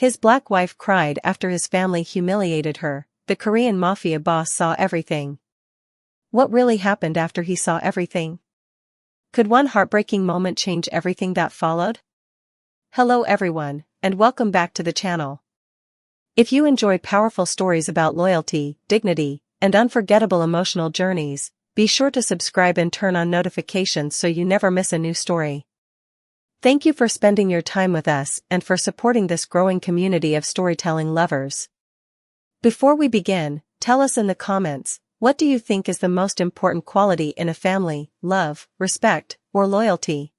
His black wife cried after his family humiliated her. The Korean Mafia boss saw everything. What really happened after he saw everything? Could one heartbreaking moment change everything that followed? Hello everyone, and welcome back to the channel. If you enjoy powerful stories about loyalty, dignity, and unforgettable emotional journeys, be sure to subscribe and turn on notifications so you never miss a new story. Thank you for spending your time with us and for supporting this growing community of storytelling lovers. Before we begin, tell us in the comments, what do you think is the most important quality in a family: love, respect, or loyalty?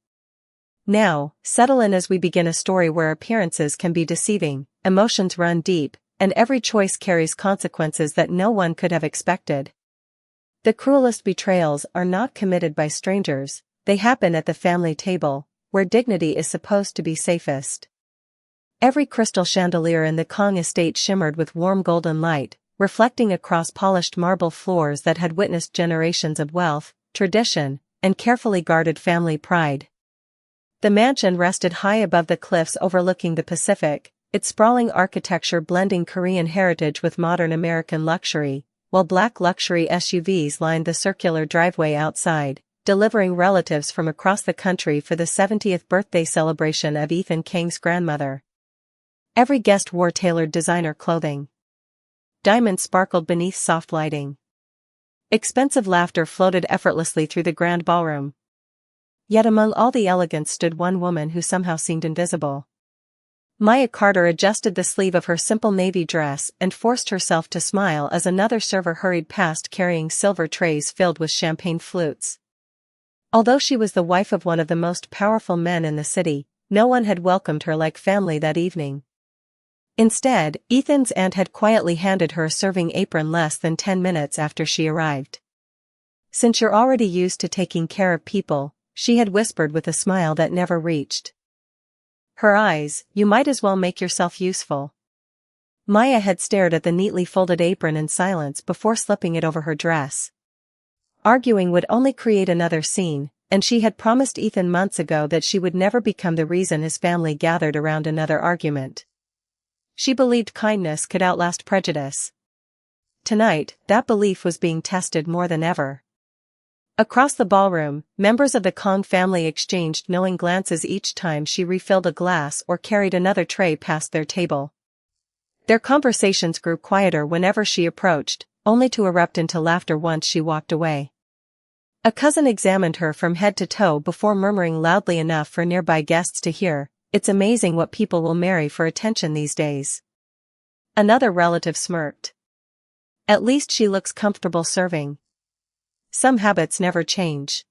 Now, settle in as we begin a story where appearances can be deceiving, emotions run deep, and every choice carries consequences that no one could have expected. The cruelest betrayals are not committed by strangers, they happen at the family table, where dignity is supposed to be safest. Every crystal chandelier in the Kong estate shimmered with warm golden light, reflecting across polished marble floors that had witnessed generations of wealth, tradition, and carefully guarded family pride. The mansion rested high above the cliffs overlooking the Pacific, its sprawling architecture blending Korean heritage with modern American luxury, while black luxury SUVs lined the circular driveway outside, delivering relatives from across the country for the 70th birthday celebration of Ethan Kang's grandmother. Every guest wore tailored designer clothing. Diamonds sparkled beneath soft lighting. Expensive laughter floated effortlessly through the grand ballroom. Yet among all the elegance stood one woman who somehow seemed invisible. Maya Carter adjusted the sleeve of her simple navy dress and forced herself to smile as another server hurried past carrying silver trays filled with champagne flutes. Although she was the wife of one of the most powerful men in the city, no one had welcomed her like family that evening. Instead, Ethan's aunt had quietly handed her a serving apron less than 10 minutes after she arrived. "Since you're already used to taking care of people," she had whispered with a smile that never reached her eyes, "you might as well make yourself useful." Maya had stared at the neatly folded apron in silence before slipping it over her dress. Arguing would only create another scene, and she had promised Ethan months ago that she would never become the reason his family gathered around another argument. She believed kindness could outlast prejudice. Tonight, that belief was being tested more than ever. Across the ballroom, members of the Kong family exchanged knowing glances each time she refilled a glass or carried another tray past their table. Their conversations grew quieter whenever she approached, only to erupt into laughter once she walked away. A cousin examined her from head to toe before murmuring loudly enough for nearby guests to hear, "It's amazing what people will marry for attention these days." Another relative smirked. "At least she looks comfortable serving. Some habits never change."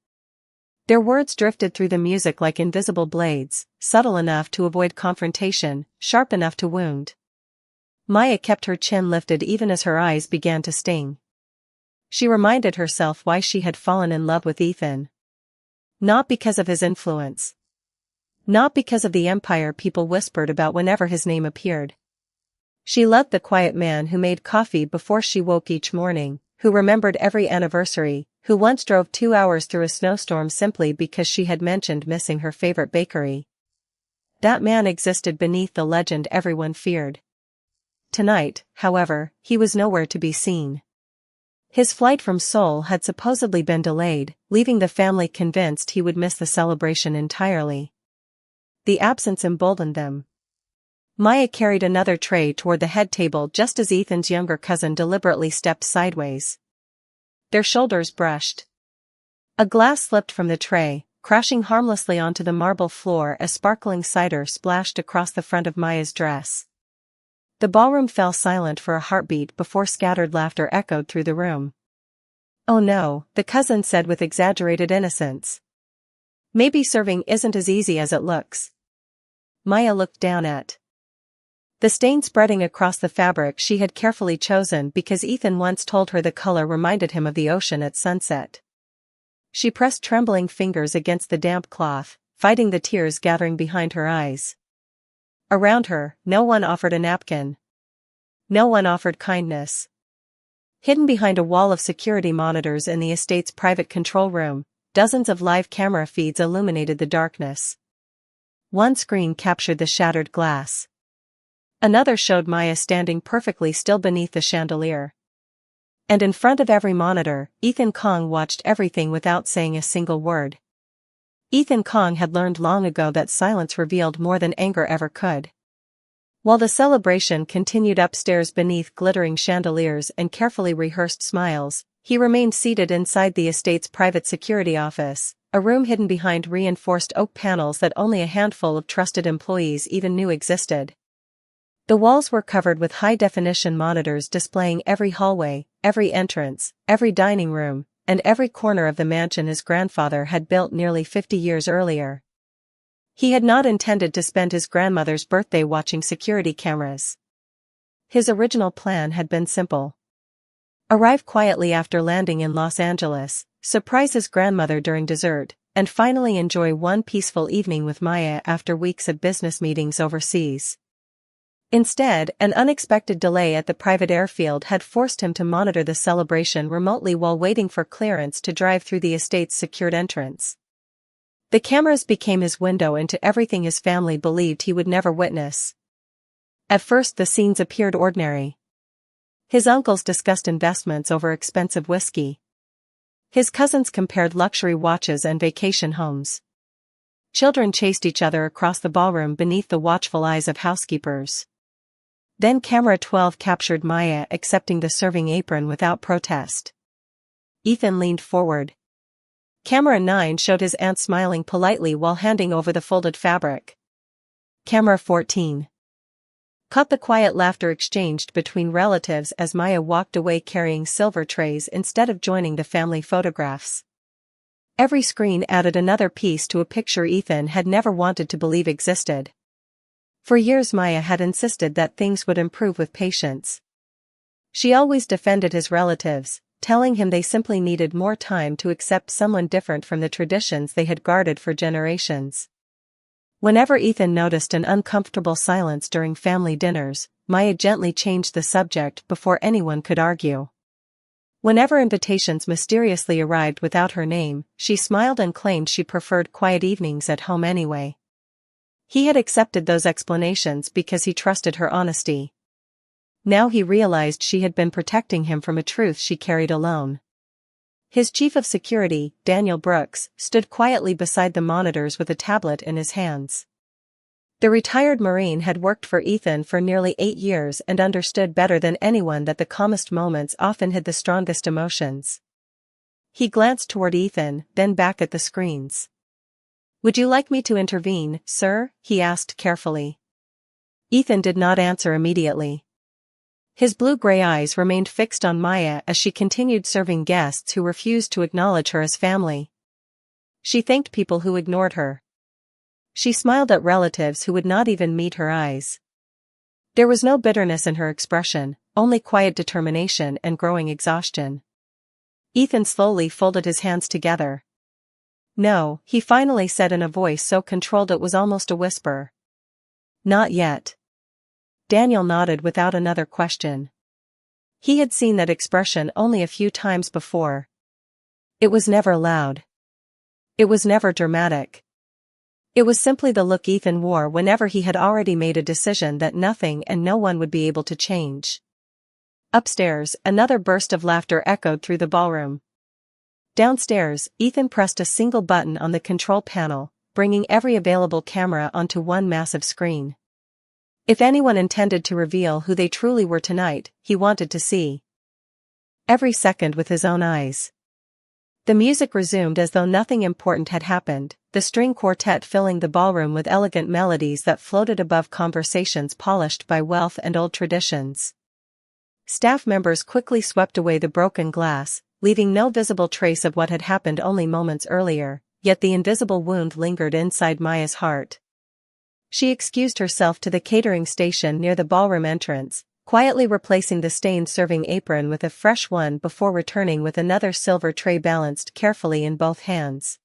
Their words drifted through the music like invisible blades, subtle enough to avoid confrontation, sharp enough to wound. Maya kept her chin lifted even as her eyes began to sting. She reminded herself why she had fallen in love with Ethan. Not because of his influence. Not because of the empire people whispered about whenever his name appeared. She loved the quiet man who made coffee before she woke each morning, who remembered every anniversary, who once drove 2 hours through a snowstorm simply because she had mentioned missing her favorite bakery. That man existed beneath the legend everyone feared. Tonight, however, he was nowhere to be seen. His flight from Seoul had supposedly been delayed, leaving the family convinced he would miss the celebration entirely. The absence emboldened them. Maya carried another tray toward the head table just as Ethan's younger cousin deliberately stepped sideways. Their shoulders brushed. A glass slipped from the tray, crashing harmlessly onto the marble floor as sparkling cider splashed across the front of Maya's dress. The ballroom fell silent for a heartbeat before scattered laughter echoed through the room. "Oh no," the cousin said with exaggerated innocence. "Maybe serving isn't as easy as it looks." Maya looked down at the stain spreading across the fabric she had carefully chosen because Ethan once told her the color reminded him of the ocean at sunset. She pressed trembling fingers against the damp cloth, fighting the tears gathering behind her eyes. Around her, no one offered a napkin. No one offered kindness. Hidden behind a wall of security monitors in the estate's private control room, dozens of live camera feeds illuminated the darkness. One screen captured the shattered glass. Another showed Maya standing perfectly still beneath the chandelier. And in front of every monitor, Ethan Kong watched everything without saying a single word. Ethan Kong had learned long ago that silence revealed more than anger ever could. While the celebration continued upstairs beneath glittering chandeliers and carefully rehearsed smiles, he remained seated inside the estate's private security office, a room hidden behind reinforced oak panels that only a handful of trusted employees even knew existed. The walls were covered with high-definition monitors displaying every hallway, every entrance, every dining room, and every corner of the mansion his grandfather had built nearly 50 years earlier. He had not intended to spend his grandmother's birthday watching security cameras. His original plan had been simple. Arrive quietly after landing in Los Angeles, surprise his grandmother during dessert, and finally enjoy one peaceful evening with Maya after weeks of business meetings overseas. Instead, an unexpected delay at the private airfield had forced him to monitor the celebration remotely while waiting for clearance to drive through the estate's secured entrance. The cameras became his window into everything his family believed he would never witness. At first the scenes appeared ordinary. His uncles discussed investments over expensive whiskey. His cousins compared luxury watches and vacation homes. Children chased each other across the ballroom beneath the watchful eyes of housekeepers. Then camera 12 captured Maya accepting the serving apron without protest. Ethan leaned forward. Camera 9 showed his aunt smiling politely while handing over the folded fabric. Camera 14 caught the quiet laughter exchanged between relatives as Maya walked away carrying silver trays instead of joining the family photographs. Every screen added another piece to a picture Ethan had never wanted to believe existed. For years Maya had insisted that things would improve with patience. She always defended his relatives, telling him they simply needed more time to accept someone different from the traditions they had guarded for generations. Whenever Ethan noticed an uncomfortable silence during family dinners, Maya gently changed the subject before anyone could argue. Whenever invitations mysteriously arrived without her name, she smiled and claimed she preferred quiet evenings at home anyway. He had accepted those explanations because he trusted her honesty. Now he realized she had been protecting him from a truth she carried alone. His chief of security, Daniel Brooks, stood quietly beside the monitors with a tablet in his hands. The retired Marine had worked for Ethan for nearly 8 years and understood better than anyone that the calmest moments often hid the strongest emotions. He glanced toward Ethan, then back at the screens. "Would you like me to intervene, sir?" he asked carefully. Ethan did not answer immediately. His blue-gray eyes remained fixed on Maya as she continued serving guests who refused to acknowledge her as family. She thanked people who ignored her. She smiled at relatives who would not even meet her eyes. There was no bitterness in her expression, only quiet determination and growing exhaustion. Ethan slowly folded his hands together. "No," he finally said in a voice so controlled it was almost a whisper. "Not yet." Daniel nodded without another question. He had seen that expression only a few times before. It was never loud. It was never dramatic. It was simply the look Ethan wore whenever he had already made a decision that nothing and no one would be able to change. Upstairs, another burst of laughter echoed through the ballroom. Downstairs, Ethan pressed a single button on the control panel, bringing every available camera onto one massive screen. If anyone intended to reveal who they truly were tonight, he wanted to see every second with his own eyes. The music resumed as though nothing important had happened, the string quartet filling the ballroom with elegant melodies that floated above conversations polished by wealth and old traditions. Staff members quickly swept away the broken glass, leaving no visible trace of what had happened only moments earlier, yet the invisible wound lingered inside Maya's heart. She excused herself to the catering station near the ballroom entrance, quietly replacing the stained serving apron with a fresh one before returning with another silver tray balanced carefully in both hands.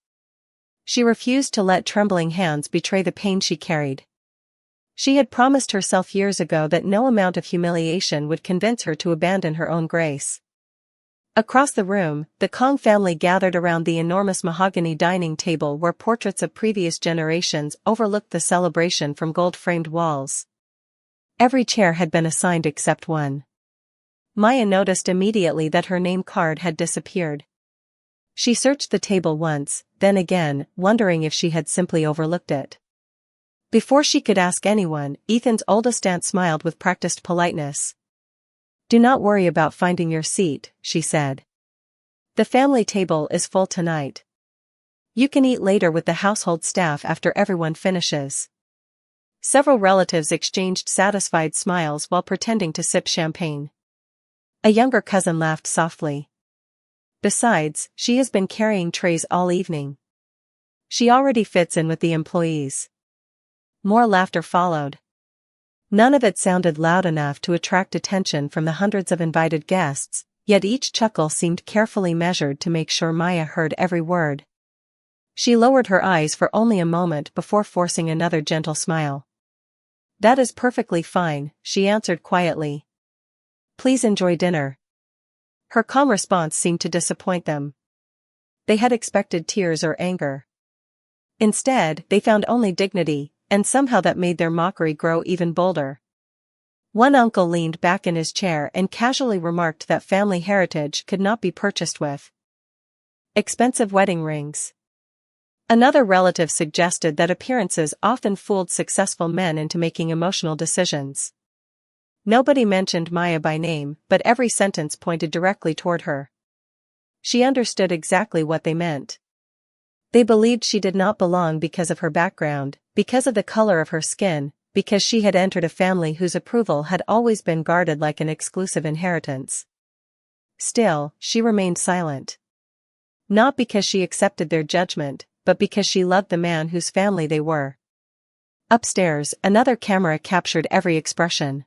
She refused to let trembling hands betray the pain she carried. She had promised herself years ago that no amount of humiliation would convince her to abandon her own grace. Across the room, the Kong family gathered around the enormous mahogany dining table where portraits of previous generations overlooked the celebration from gold-framed walls. Every chair had been assigned except one. Maya noticed immediately that her name card had disappeared. She searched the table once, then again, wondering if she had simply overlooked it. Before she could ask anyone, Ethan's oldest aunt smiled with practiced politeness. "Do not worry about finding your seat," she said. "The family table is full tonight. You can eat later with the household staff after everyone finishes." Several relatives exchanged satisfied smiles while pretending to sip champagne. A younger cousin laughed softly. "Besides, she has been carrying trays all evening. She already fits in with the employees." More laughter followed. None of it sounded loud enough to attract attention from the hundreds of invited guests, yet each chuckle seemed carefully measured to make sure Maya heard every word. She lowered her eyes for only a moment before forcing another gentle smile. "That is perfectly fine," she answered quietly. "Please enjoy dinner." Her calm response seemed to disappoint them. They had expected tears or anger. Instead, they found only dignity, and somehow that made their mockery grow even bolder. One uncle leaned back in his chair and casually remarked that family heritage could not be purchased with expensive wedding rings. Another relative suggested that appearances often fooled successful men into making emotional decisions. Nobody mentioned Maya by name, but every sentence pointed directly toward her. She understood exactly what they meant. They believed she did not belong because of her background, because of the color of her skin, because she had entered a family whose approval had always been guarded like an exclusive inheritance. Still, she remained silent. Not because she accepted their judgment, but because she loved the man whose family they were. Upstairs, another camera captured every expression.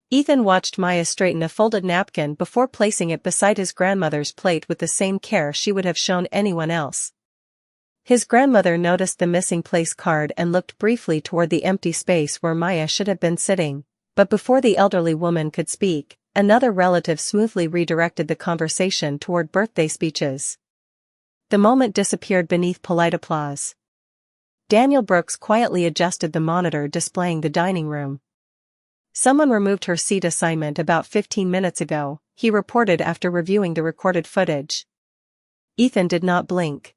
Ethan watched Maya straighten a folded napkin before placing it beside his grandmother's plate with the same care she would have shown anyone else. His grandmother noticed the missing place card and looked briefly toward the empty space where Maya should have been sitting, but before the elderly woman could speak, another relative smoothly redirected the conversation toward birthday speeches. The moment disappeared beneath polite applause. Daniel Brooks quietly adjusted the monitor displaying the dining room. "Someone removed her seat assignment about 15 minutes ago," he reported after reviewing the recorded footage. Ethan did not blink.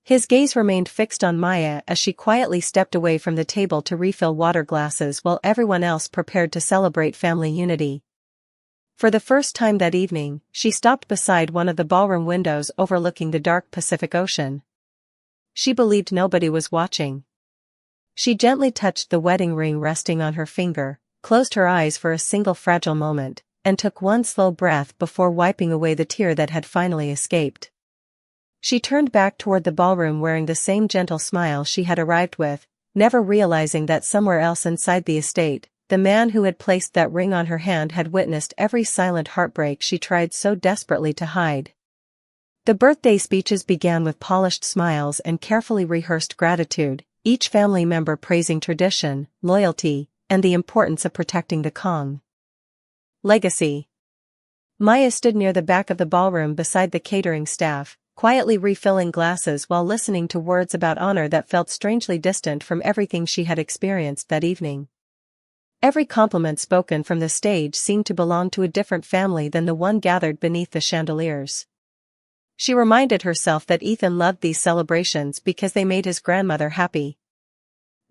His gaze remained fixed on Maya as she quietly stepped away from the table to refill water glasses while everyone else prepared to celebrate family unity. For the first time that evening, she stopped beside one of the ballroom windows overlooking the dark Pacific Ocean. She believed nobody was watching. She gently touched the wedding ring resting on her finger, closed her eyes for a single fragile moment, and took one slow breath before wiping away the tear that had finally escaped. She turned back toward the ballroom wearing the same gentle smile she had arrived with, never realizing that somewhere else inside the estate, the man who had placed that ring on her hand had witnessed every silent heartbreak she tried so desperately to hide. The birthday speeches began with polished smiles and carefully rehearsed gratitude, each family member praising tradition, loyalty, and the importance of protecting the Kong legacy. Maya stood near the back of the ballroom beside the catering staff, quietly refilling glasses while listening to words about honor that felt strangely distant from everything she had experienced that evening. Every compliment spoken from the stage seemed to belong to a different family than the one gathered beneath the chandeliers. She reminded herself that Ethan loved these celebrations because they made his grandmother happy.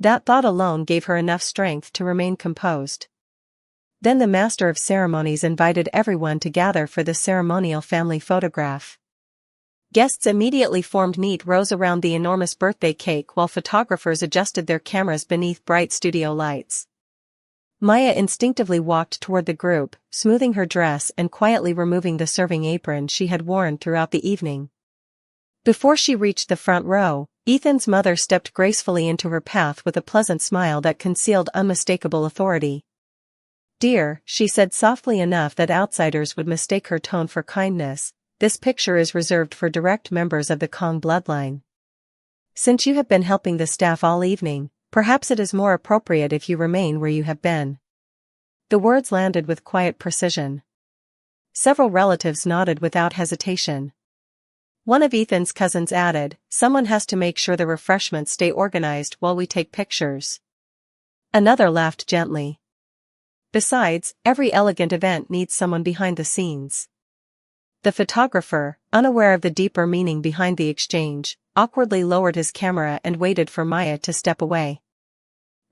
That thought alone gave her enough strength to remain composed. Then the master of ceremonies invited everyone to gather for the ceremonial family photograph. Guests immediately formed neat rows around the enormous birthday cake while photographers adjusted their cameras beneath bright studio lights. Maya instinctively walked toward the group, smoothing her dress and quietly removing the serving apron she had worn throughout the evening. Before she reached the front row, Ethan's mother stepped gracefully into her path with a pleasant smile that concealed unmistakable authority. "Dear," she said softly enough that outsiders would mistake her tone for kindness, "this picture is reserved for direct members of the Kong bloodline. Since you have been helping the staff all evening, perhaps it is more appropriate if you remain where you have been." The words landed with quiet precision. Several relatives nodded without hesitation. One of Ethan's cousins added, "Someone has to make sure the refreshments stay organized while we take pictures." Another laughed gently. Besides, every elegant event needs someone behind the scenes. The photographer, unaware of the deeper meaning behind the exchange, awkwardly lowered his camera and waited for Maya to step away.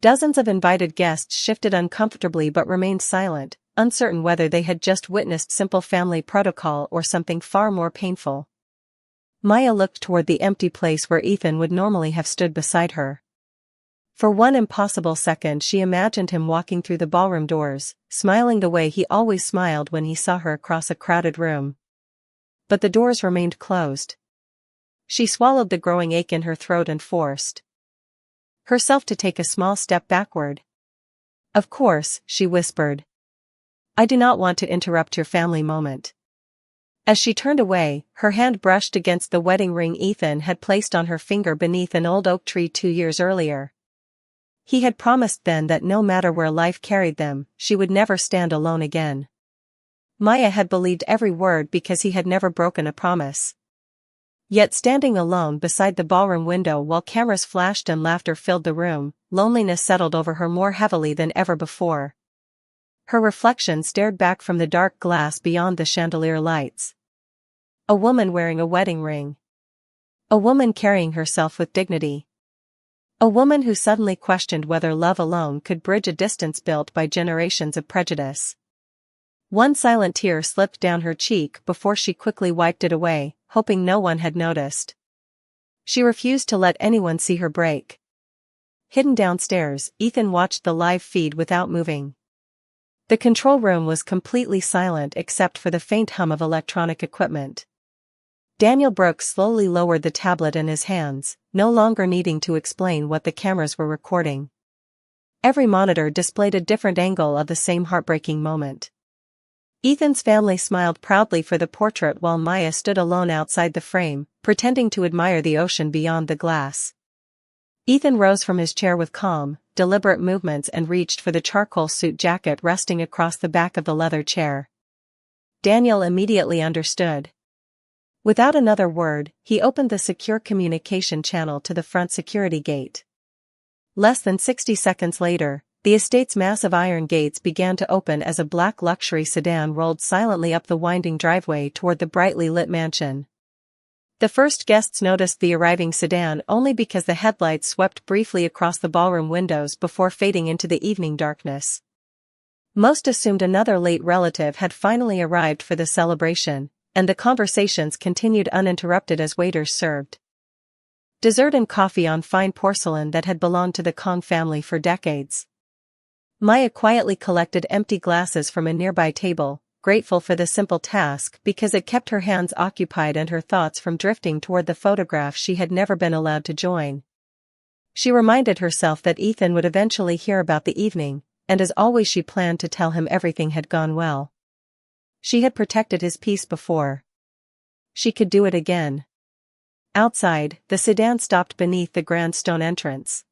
Dozens of invited guests shifted uncomfortably but remained silent, uncertain whether they had just witnessed simple family protocol or something far more painful. Maya looked toward the empty place where Ethan would normally have stood beside her. For one impossible second she imagined him walking through the ballroom doors, smiling the way he always smiled when he saw her across a crowded room. But the doors remained closed. She swallowed the growing ache in her throat and forced herself to take a small step backward. "Of course," she whispered. "I do not want to interrupt your family moment." As she turned away, her hand brushed against the wedding ring Ethan had placed on her finger beneath an old oak tree 2 years earlier. He had promised then that no matter where life carried them, she would never stand alone again. Maya had believed every word because he had never broken a promise. Yet standing alone beside the ballroom window while cameras flashed and laughter filled the room, loneliness settled over her more heavily than ever before. Her reflection stared back from the dark glass beyond the chandelier lights. A woman wearing a wedding ring. A woman carrying herself with dignity. A woman who suddenly questioned whether love alone could bridge a distance built by generations of prejudice. One silent tear slipped down her cheek before she quickly wiped it away, hoping no one had noticed. She refused to let anyone see her break. Hidden downstairs, Ethan watched the live feed without moving. The control room was completely silent except for the faint hum of electronic equipment. Daniel Brooks slowly lowered the tablet in his hands, no longer needing to explain what the cameras were recording. Every monitor displayed a different angle of the same heartbreaking moment. Ethan's family smiled proudly for the portrait while Maya stood alone outside the frame, pretending to admire the ocean beyond the glass. Ethan rose from his chair with calm, deliberate movements and reached for the charcoal suit jacket resting across the back of the leather chair. Daniel immediately understood. Without another word, he opened the secure communication channel to the front security gate. Less than 60 seconds later, the estate's massive iron gates began to open as a black luxury sedan rolled silently up the winding driveway toward the brightly lit mansion. The first guests noticed the arriving sedan only because the headlights swept briefly across the ballroom windows before fading into the evening darkness. Most assumed another late relative had finally arrived for the celebration, and the conversations continued uninterrupted as waiters served dessert and coffee on fine porcelain that had belonged to the Kong family for decades. Maya quietly collected empty glasses from a nearby table, grateful for the simple task because it kept her hands occupied and her thoughts from drifting toward the photograph she had never been allowed to join. She reminded herself that Ethan would eventually hear about the evening, and as always she planned to tell him everything had gone well. She had protected his peace before. She could do it again. Outside, the sedan stopped beneath the grand stone entrance.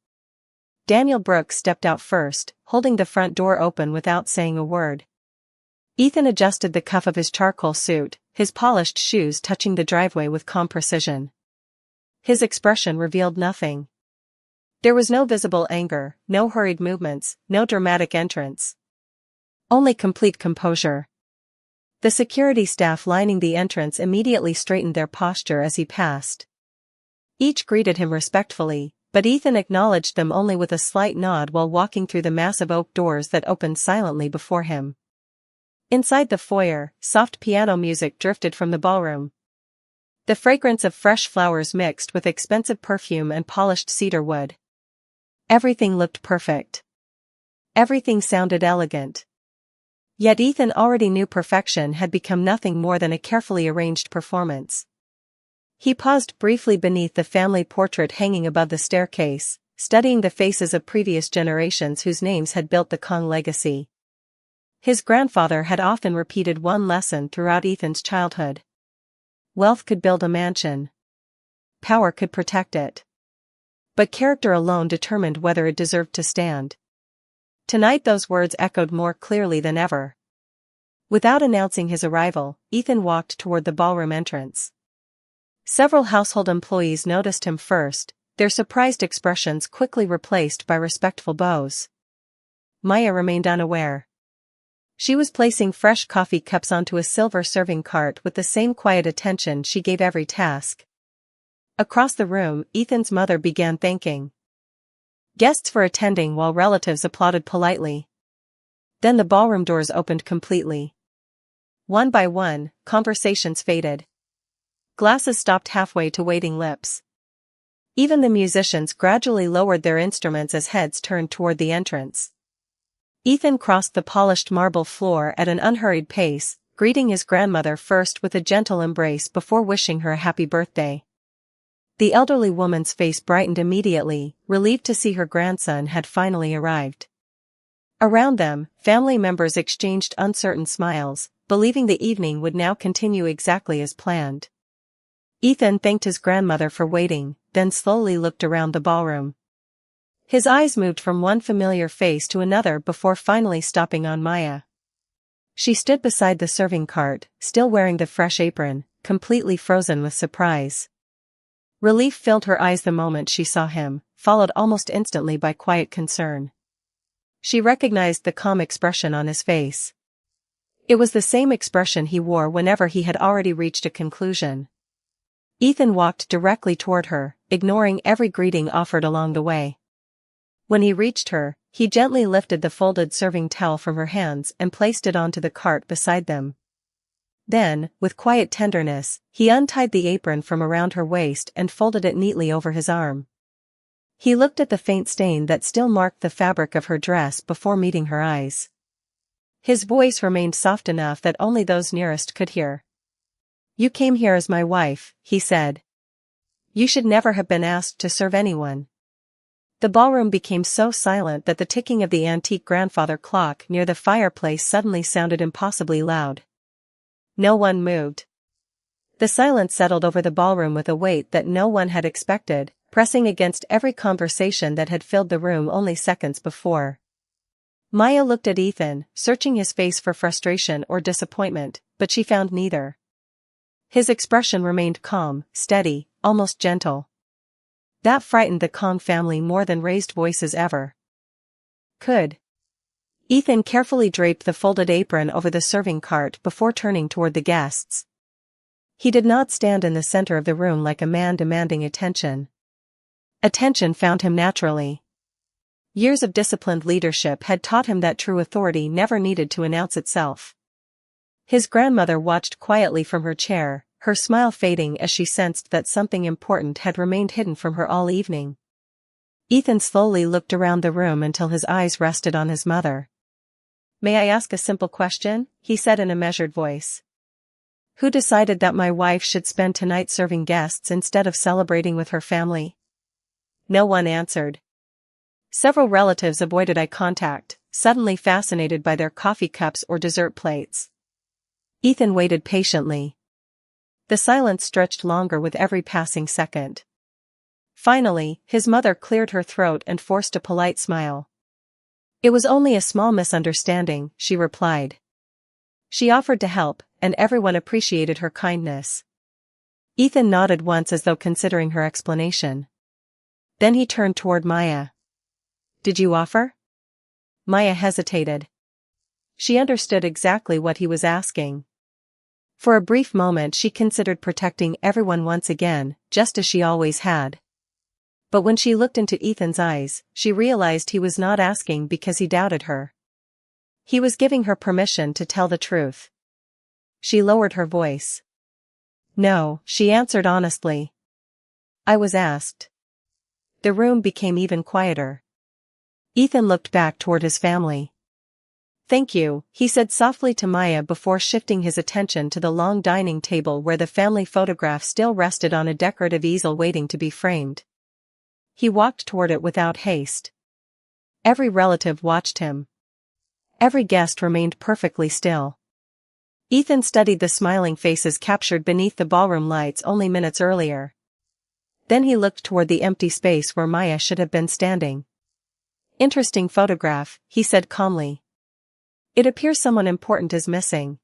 Daniel Brooks stepped out first, holding the front door open without saying a word. Ethan adjusted the cuff of his charcoal suit, his polished shoes touching the driveway with calm precision. His expression revealed nothing. There was no visible anger, no hurried movements, no dramatic entrance. Only complete composure. The security staff lining the entrance immediately straightened their posture as he passed. Each greeted him respectfully, but Ethan acknowledged them only with a slight nod while walking through the massive oak doors that opened silently before him. Inside the foyer, soft piano music drifted from the ballroom. The fragrance of fresh flowers mixed with expensive perfume and polished cedar wood. Everything looked perfect. Everything sounded elegant. Yet Ethan already knew perfection had become nothing more than a carefully arranged performance. He paused briefly beneath the family portrait hanging above the staircase, studying the faces of previous generations whose names had built the Kong legacy. His grandfather had often repeated one lesson throughout Ethan's childhood. Wealth could build a mansion. Power could protect it. But character alone determined whether it deserved to stand. Tonight those words echoed more clearly than ever. Without announcing his arrival, Ethan walked toward the ballroom entrance. Several household employees noticed him first, their surprised expressions quickly replaced by respectful bows. Maya remained unaware. She was placing fresh coffee cups onto a silver serving cart with the same quiet attention she gave every task. Across the room, Ethan's mother began thanking guests for attending while relatives applauded politely. Then the ballroom doors opened completely. One by one, conversations faded. Glasses stopped halfway to waiting lips. Even the musicians gradually lowered their instruments as heads turned toward the entrance. Ethan crossed the polished marble floor at an unhurried pace, greeting his grandmother first with a gentle embrace before wishing her a happy birthday. The elderly woman's face brightened immediately, relieved to see her grandson had finally arrived. Around them, family members exchanged uncertain smiles, believing the evening would now continue exactly as planned. Ethan thanked his grandmother for waiting, then slowly looked around the ballroom. His eyes moved from one familiar face to another before finally stopping on Maya. She stood beside the serving cart, still wearing the fresh apron, completely frozen with surprise. Relief filled her eyes the moment she saw him, followed almost instantly by quiet concern. She recognized the calm expression on his face. It was the same expression he wore whenever he had already reached a conclusion. Ethan walked directly toward her, ignoring every greeting offered along the way. When he reached her, he gently lifted the folded serving towel from her hands and placed it onto the cart beside them. Then, with quiet tenderness, he untied the apron from around her waist and folded it neatly over his arm. He looked at the faint stain that still marked the fabric of her dress before meeting her eyes. His voice remained soft enough that only those nearest could hear. "You came here as my wife," he said. "You should never have been asked to serve anyone." The ballroom became so silent that the ticking of the antique grandfather clock near the fireplace suddenly sounded impossibly loud. No one moved. The silence settled over the ballroom with a weight that no one had expected, pressing against every conversation that had filled the room only seconds before. Maya looked at Ethan, searching his face for frustration or disappointment, but she found neither. His expression remained calm, steady, almost gentle. That frightened the Kong family more than raised voices ever could. Ethan carefully draped the folded apron over the serving cart before turning toward the guests. He did not stand in the center of the room like a man demanding attention. Attention found him naturally. Years of disciplined leadership had taught him that true authority never needed to announce itself. His grandmother watched quietly from her chair, her smile fading as she sensed that something important had remained hidden from her all evening. Ethan slowly looked around the room until his eyes rested on his mother. "May I ask a simple question?" he said in a measured voice. "Who decided that my wife should spend tonight serving guests instead of celebrating with her family?" No one answered. Several relatives avoided eye contact, suddenly fascinated by their coffee cups or dessert plates. Ethan waited patiently. The silence stretched longer with every passing second. Finally, his mother cleared her throat and forced a polite smile. "It was only a small misunderstanding," she replied. She offered to help, and everyone appreciated her kindness. Ethan nodded once as though considering her explanation. Then he turned toward Maya. "Did you offer?" Maya hesitated. She understood exactly what he was asking. For a brief moment she considered protecting everyone once again, just as she always had. But when she looked into Ethan's eyes, she realized he was not asking because he doubted her. He was giving her permission to tell the truth. She lowered her voice. "No," she answered honestly. "I was asked." The room became even quieter. Ethan looked back toward his family. "Thank you," he said softly to Maya before shifting his attention to the long dining table where the family photograph still rested on a decorative easel waiting to be framed. He walked toward it without haste. Every relative watched him. Every guest remained perfectly still. Ethan studied the smiling faces captured beneath the ballroom lights only minutes earlier. Then he looked toward the empty space where Maya should have been standing. "Interesting photograph," he said calmly. "It appears someone important is missing."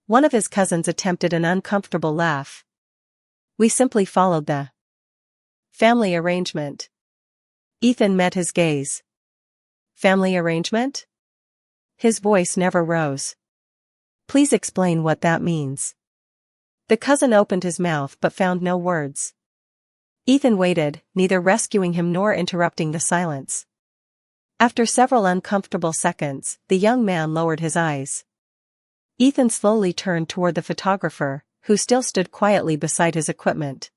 One of his cousins attempted an uncomfortable laugh. "We simply followed the family arrangement." Ethan met his gaze. "Family arrangement?" His voice never rose. Please explain what that means. The cousin opened his mouth but found no words. Ethan waited, neither rescuing him nor interrupting the silence. After several uncomfortable seconds, the young man lowered his eyes. Ethan slowly turned toward the photographer, who still stood quietly beside his equipment.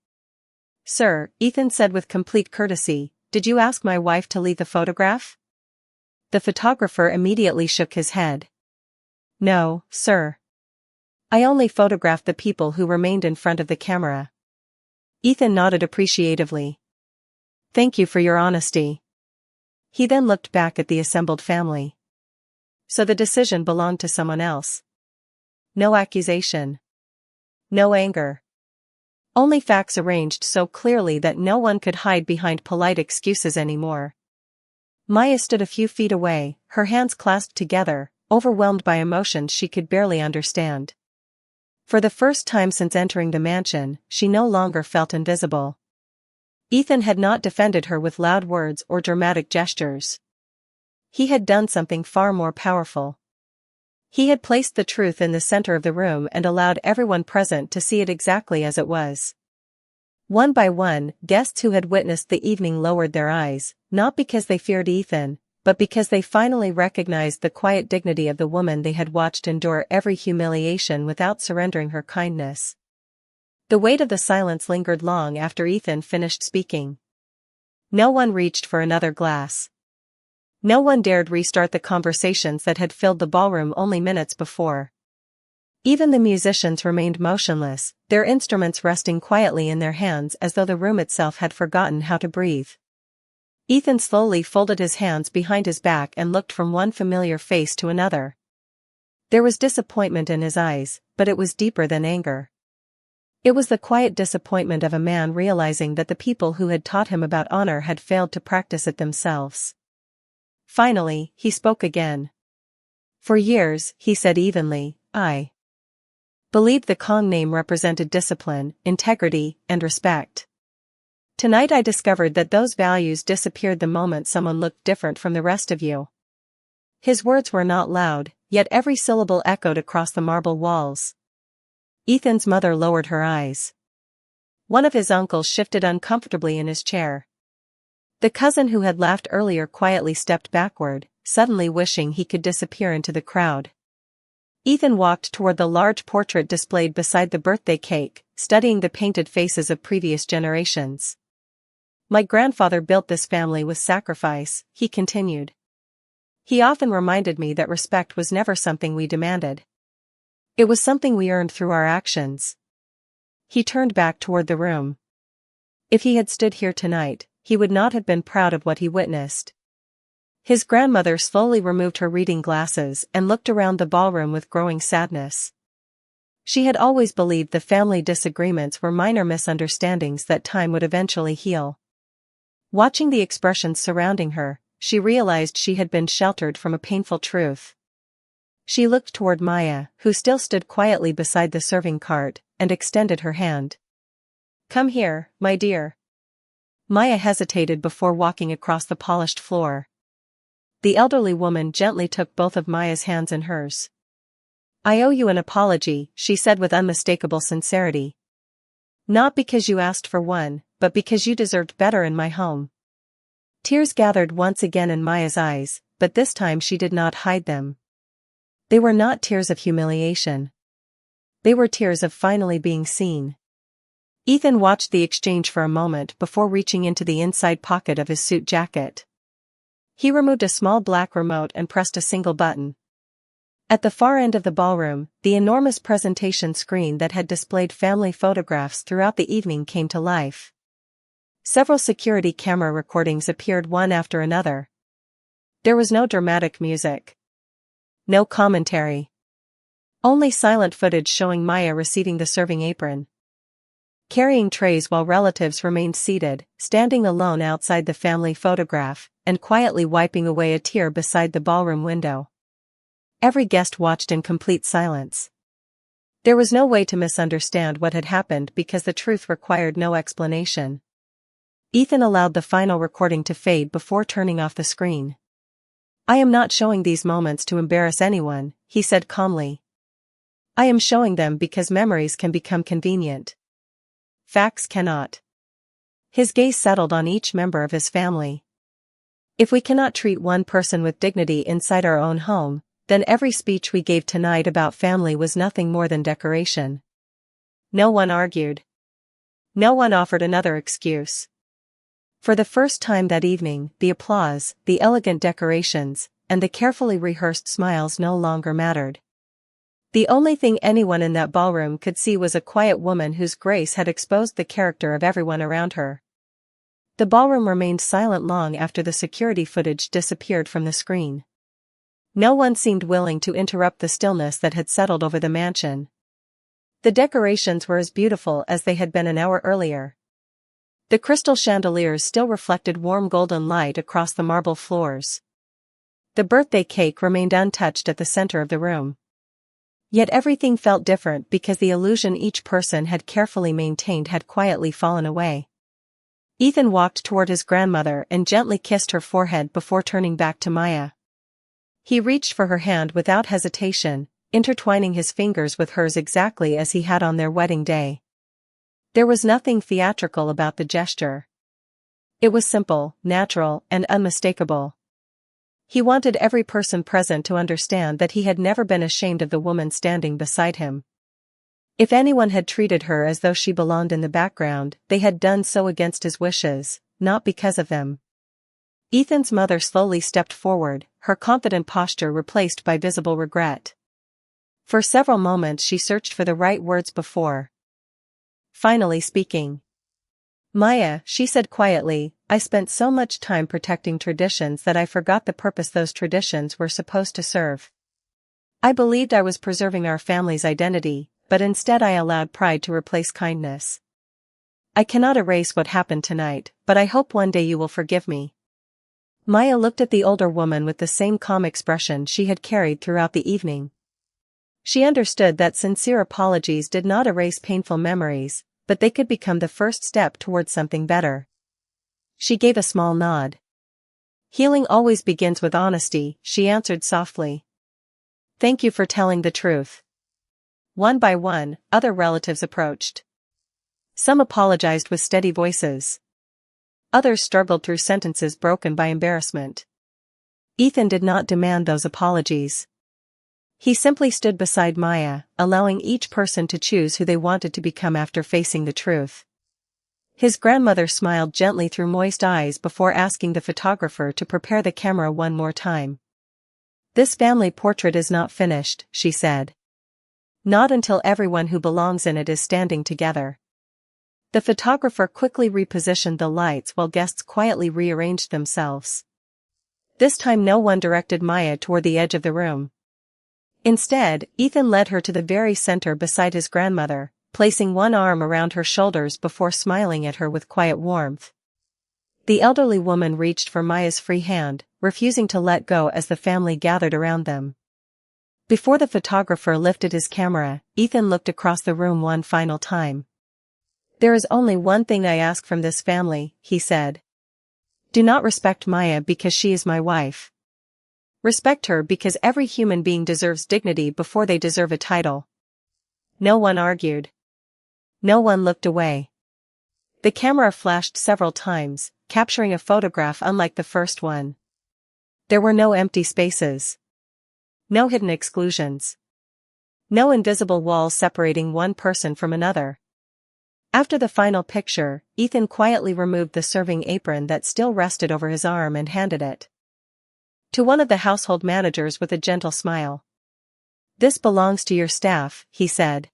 Sir, Ethan said with complete courtesy, did you ask my wife to leave the photograph? The photographer immediately shook his head. No, sir. I only photographed the people who remained in front of the camera. Ethan nodded appreciatively. Thank you for your honesty. He then looked back at the assembled family. So the decision belonged to someone else. No accusation. No anger. Only facts arranged so clearly that no one could hide behind polite excuses anymore. Maya stood a few feet away, her hands clasped together, overwhelmed by emotions she could barely understand. For the first time since entering the mansion, she no longer felt invisible. Ethan had not defended her with loud words or dramatic gestures. He had done something far more powerful. He had placed the truth in the center of the room and allowed everyone present to see it exactly as it was. One by one, guests who had witnessed the evening lowered their eyes, not because they feared Ethan, but because they finally recognized the quiet dignity of the woman they had watched endure every humiliation without surrendering her kindness. The weight of the silence lingered long after Ethan finished speaking. No one reached for another glass. No one dared restart the conversations that had filled the ballroom only minutes before. Even the musicians remained motionless, their instruments resting quietly in their hands as though the room itself had forgotten how to breathe. Ethan slowly folded his hands behind his back and looked from one familiar face to another. There was disappointment in his eyes, but it was deeper than anger. It was the quiet disappointment of a man realizing that the people who had taught him about honor had failed to practice it themselves. Finally, he spoke again. For years, he said evenly, I believed the Kong name represented discipline, integrity, and respect. Tonight I discovered that those values disappeared the moment someone looked different from the rest of you. His words were not loud, yet every syllable echoed across the marble walls. Ethan's mother lowered her eyes. One of his uncles shifted uncomfortably in his chair. The cousin who had laughed earlier quietly stepped backward, suddenly wishing he could disappear into the crowd. Ethan walked toward the large portrait displayed beside the birthday cake, studying the painted faces of previous generations. My grandfather built this family with sacrifice, he continued. He often reminded me that respect was never something we demanded. It was something we earned through our actions. He turned back toward the room. If he had stood here tonight, he would not have been proud of what he witnessed. His grandmother slowly removed her reading glasses and looked around the ballroom with growing sadness. She had always believed the family disagreements were minor misunderstandings that time would eventually heal. Watching the expressions surrounding her, she realized she had been sheltered from a painful truth. She looked toward Maya, who still stood quietly beside the serving cart, and extended her hand. Come here, my dear. Maya hesitated before walking across the polished floor. The elderly woman gently took both of Maya's hands in hers. I owe you an apology, she said with unmistakable sincerity. Not because you asked for one, but because you deserved better in my home. Tears gathered once again in Maya's eyes, but this time she did not hide them. They were not tears of humiliation. They were tears of finally being seen. Ethan watched the exchange for a moment before reaching into the inside pocket of his suit jacket. He removed a small black remote and pressed a single button. At the far end of the ballroom, the enormous presentation screen that had displayed family photographs throughout the evening came to life. Several security camera recordings appeared one after another. There was no dramatic music. No commentary. Only silent footage showing Maya receiving the serving apron, carrying trays while relatives remained seated, standing alone outside the family photograph, and quietly wiping away a tear beside the ballroom window. Every guest watched in complete silence. There was no way to misunderstand what had happened because the truth required no explanation. Ethan allowed the final recording to fade before turning off the screen. I am not showing these moments to embarrass anyone, he said calmly. I am showing them because memories can become convenient. Facts cannot. His gaze settled on each member of his family. If we cannot treat one person with dignity inside our own home, then every speech we gave tonight about family was nothing more than decoration. No one argued. No one offered another excuse. For the first time that evening, the applause, the elegant decorations, and the carefully rehearsed smiles no longer mattered. The only thing anyone in that ballroom could see was a quiet woman whose grace had exposed the character of everyone around her. The ballroom remained silent long after the security footage disappeared from the screen. No one seemed willing to interrupt the stillness that had settled over the mansion. The decorations were as beautiful as they had been an hour earlier. The crystal chandeliers still reflected warm golden light across the marble floors. The birthday cake remained untouched at the center of the room. Yet everything felt different because the illusion each person had carefully maintained had quietly fallen away. Ethan walked toward his grandmother and gently kissed her forehead before turning back to Maya. He reached for her hand without hesitation, intertwining his fingers with hers exactly as he had on their wedding day. There was nothing theatrical about the gesture. It was simple, natural, and unmistakable. He wanted every person present to understand that he had never been ashamed of the woman standing beside him. If anyone had treated her as though she belonged in the background, they had done so against his wishes, not because of them. Ethan's mother slowly stepped forward, her confident posture replaced by visible regret. For several moments she searched for the right words before finally speaking. Maya, she said quietly, I spent so much time protecting traditions that I forgot the purpose those traditions were supposed to serve. I believed I was preserving our family's identity, but instead I allowed pride to replace kindness. I cannot erase what happened tonight, but I hope one day you will forgive me. Maya looked at the older woman with the same calm expression she had carried throughout the evening. She understood that sincere apologies did not erase painful memories, but they could become the first step towards something better. She gave a small nod. Healing always begins with honesty, she answered softly. Thank you for telling the truth. One by one, other relatives approached. Some apologized with steady voices. Others struggled through sentences broken by embarrassment. Ethan did not demand those apologies. He simply stood beside Maya, allowing each person to choose who they wanted to become after facing the truth. His grandmother smiled gently through moist eyes before asking the photographer to prepare the camera one more time. This family portrait is not finished, she said. Not until everyone who belongs in it is standing together. The photographer quickly repositioned the lights while guests quietly rearranged themselves. This time no one directed Maya toward the edge of the room. Instead, Ethan led her to the very center beside his grandmother, placing one arm around her shoulders before smiling at her with quiet warmth. The elderly woman reached for Maya's free hand, refusing to let go as the family gathered around them. Before the photographer lifted his camera, Ethan looked across the room one final time. There is only one thing I ask from this family, he said. Do not respect Maya because she is my wife. Respect her because every human being deserves dignity before they deserve a title. No one argued. No one looked away. The camera flashed several times, capturing a photograph unlike the first one. There were no empty spaces. No hidden exclusions. No invisible walls separating one person from another. After the final picture, Ethan quietly removed the serving apron that still rested over his arm and handed it to one of the household managers with a gentle smile. This belongs to your staff, he said.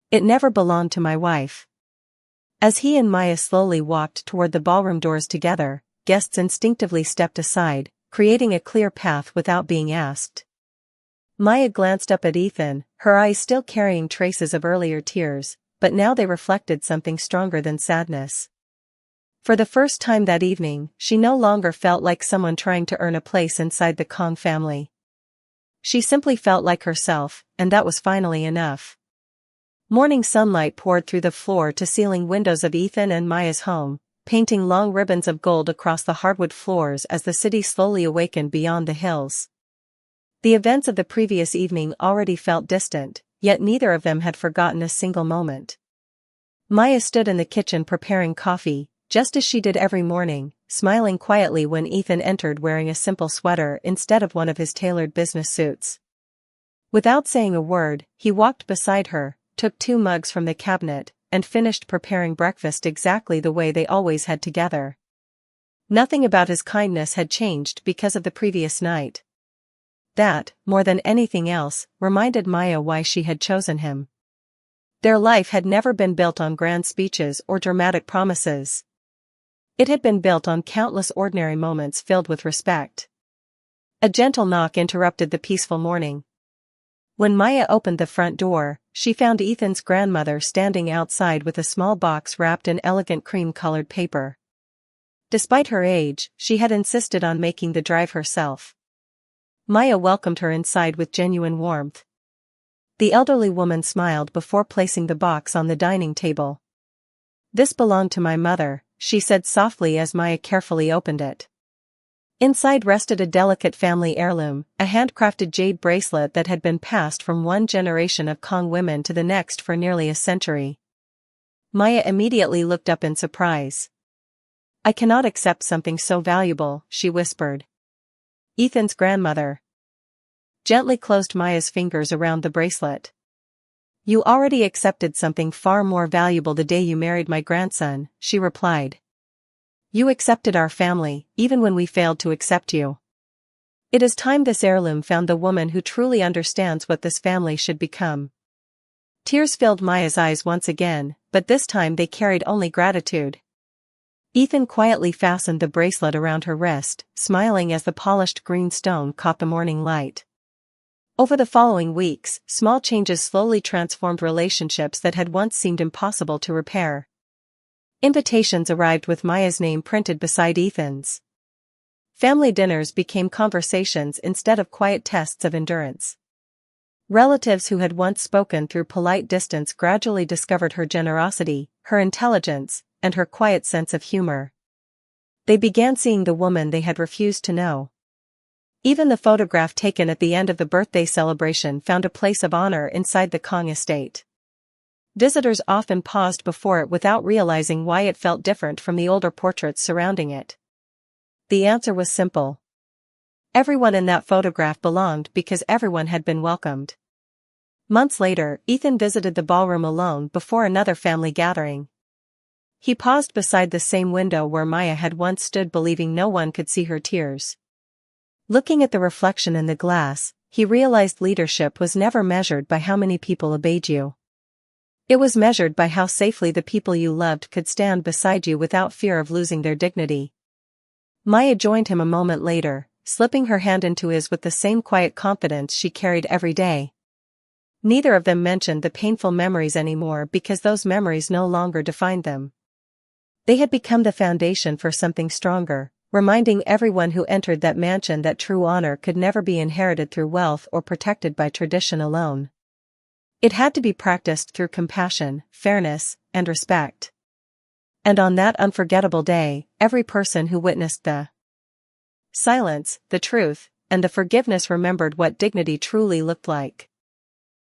It never belonged to my wife. As he and Maya slowly walked toward the ballroom doors together, guests instinctively stepped aside, creating a clear path without being asked. Maya glanced up at Ethan, her eyes still carrying traces of earlier tears, but now they reflected something stronger than sadness. For the first time that evening, she no longer felt like someone trying to earn a place inside the Kong family. She simply felt like herself, and that was finally enough. Morning sunlight poured through the floor-to-ceiling windows of Ethan and Maya's home, painting long ribbons of gold across the hardwood floors as the city slowly awakened beyond the hills. The events of the previous evening already felt distant, yet neither of them had forgotten a single moment. Maya stood in the kitchen preparing coffee, just as she did every morning, smiling quietly when Ethan entered wearing a simple sweater instead of one of his tailored business suits. Without saying a word, he walked beside her, took 2 mugs from the cabinet, and finished preparing breakfast exactly the way they always had together. Nothing about his kindness had changed because of the previous night. That, more than anything else, reminded Maya why she had chosen him. Their life had never been built on grand speeches or dramatic promises. It had been built on countless ordinary moments filled with respect. A gentle knock interrupted the peaceful morning. When Maya opened the front door, she found Ethan's grandmother standing outside with a small box wrapped in elegant cream-colored paper. Despite her age, she had insisted on making the drive herself. Maya welcomed her inside with genuine warmth. The elderly woman smiled before placing the box on the dining table. "This belonged to my mother," she said softly as Maya carefully opened it. Inside rested a delicate family heirloom, a handcrafted jade bracelet that had been passed from one generation of Kong women to the next for nearly a century. Maya immediately looked up in surprise. "I cannot accept something so valuable," she whispered. Ethan's grandmother gently closed Maya's fingers around the bracelet. "You already accepted something far more valuable the day you married my grandson," she replied. "You accepted our family, even when we failed to accept you. It is time this heirloom found the woman who truly understands what this family should become." Tears filled Maya's eyes once again, but this time they carried only gratitude. Ethan quietly fastened the bracelet around her wrist, smiling as the polished green stone caught the morning light. Over the following weeks, small changes slowly transformed relationships that had once seemed impossible to repair. Invitations arrived with Maya's name printed beside Ethan's. Family dinners became conversations instead of quiet tests of endurance. Relatives who had once spoken through polite distance gradually discovered her generosity, her intelligence, and her quiet sense of humor. They began seeing the woman they had refused to know. Even the photograph taken at the end of the birthday celebration found a place of honor inside the Kong estate. Visitors often paused before it without realizing why it felt different from the older portraits surrounding it. The answer was simple. Everyone in that photograph belonged because everyone had been welcomed. Months later, Ethan visited the ballroom alone before another family gathering. He paused beside the same window where Maya had once stood, believing no one could see her tears. Looking at the reflection in the glass, he realized leadership was never measured by how many people obeyed you. It was measured by how safely the people you loved could stand beside you without fear of losing their dignity. Maya joined him a moment later, slipping her hand into his with the same quiet confidence she carried every day. Neither of them mentioned the painful memories anymore because those memories no longer defined them. They had become the foundation for something stronger, reminding everyone who entered that mansion that true honor could never be inherited through wealth or protected by tradition alone. It had to be practiced through compassion, fairness, and respect. And on that unforgettable day, every person who witnessed the silence, the truth, and the forgiveness remembered what dignity truly looked like.